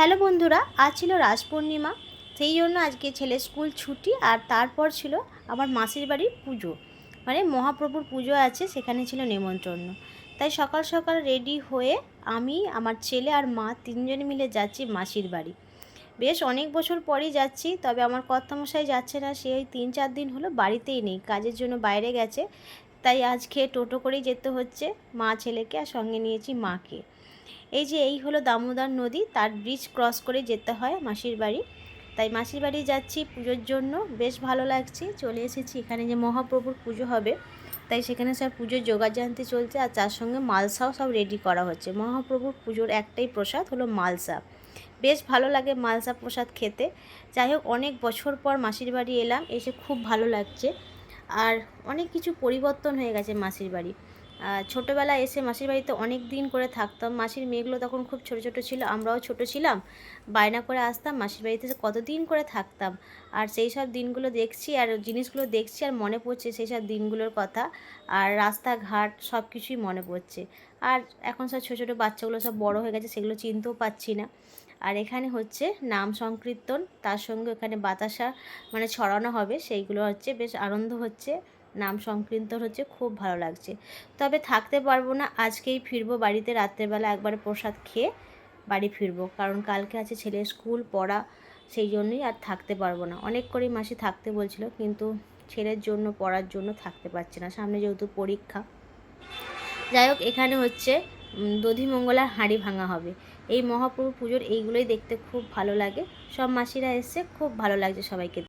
Hello বন্ধুরা, আজ ছিল রাস পূর্ণিমা। সেই জন্য আজকে ছেলের স্কুল ছুটি, আর তারপর ছিল আমার মাসির বাড়ির পুজো, মানে মহাপ্রভুর পুজো আছে, সেখানে ছিল নেমন্তন্ন। তাই সকাল সকাল রেডি হয়ে আমি, আমার ছেলে আর মা তিনজনে মিলে যাচ্ছি মাসির বাড়ি। বেশ অনেক বছর পরই যাচ্ছি, তবে আমার কর্তামশাই যাচ্ছে না, সে ওই 3-4 দিন হলো বাড়িতেই নেই, কাজের জন্য বাইরে গেছে। তাই আজকে টোটো করেই যেতে হচ্ছে মা ছেলেকে, আর সঙ্গে নিয়েছি মাকে। এই হলো দামোদর নদী, তার ব্রিজ ক্রস করে যেতে হয় মাসির বাড়ি। তাই মাসির বাড়ি যাচ্ছি পুজোর জন্য, বেশ ভালো লাগছে। চলে এসেছি এখানে, যে মহাপ্রভুর পুজো হবে, তাই সেখানে সব পুজোর জোগাড়যন্ত্র চলছে, আর তার সঙ্গে মালসাও সব রেডি করা হচ্ছে। মহাপ্রভুর পুজোর একটাই প্রসাদ হলো মালসা, বেশ ভালো লাগে মালসা প্রসাদ খেতে। যাই হোক, অনেক বছর পর মাসির বাড়ি এলাম, এসে খুব ভালো লাগছে। আর অনেক কিছু পরিবর্তন হয়ে গেছে মাসির বাড়ি। ছোটোবেলায় এসে মাসির বাড়িতে অনেক দিন করে থাকতাম। মাসির মেয়েগুলো তখন খুব ছোটো ছোটো ছিল, আমরাও ছোটো ছিলাম, বায়না করে আসতাম মাসির বাড়িতে, এসে কতদিন করে থাকতাম। আর সেই সব দিনগুলো দেখছি, আর জিনিসগুলো দেখছি, আর মনে পড়ছে সেই সব দিনগুলোর কথা। আর রাস্তাঘাট সব কিছুই মনে পড়ছে। আর এখন সব ছোটো ছোটো বাচ্চাগুলো সব বড় হয়ে গেছে, সেগুলো চিনতেও পাচ্ছি না। আর এখানে হচ্ছে নাম সংকীর্তন, তার সঙ্গে এখানে বাতাসা মানে ছড়ানো হবে, সেইগুলো হচ্ছে, বেশ আনন্দ হচ্ছে। নাম সংকীর্তন হচ্ছে, খুব ভালো লাগছে। তবে থাকতে পারবো না, আজকেই ফিরবো বাড়িতে, রাত্রেবেলা একবারে প্রসাদ খেয়ে বাড়ি ফিরবো, কারণ কালকে আছে ছেলের স্কুল পড়া, সেই জন্যই আর থাকতে পারবো না। অনেক করেই মাসি থাকতে বলছিল, কিন্তু ছেলের জন্য পড়ার জন্য থাকতে পারছে না, সামনে যেহেতু পরীক্ষা। যাই হোক, এখানে হচ্ছে দধিমঙ্গলার হাঁড়ি ভাঙা হবে। এই মহাপ্রভু পুজোর এইগুলোই দেখতে খুব ভালো লাগে। সব মাসিরা এসছে, খুব ভালো লাগছে সবাইকে।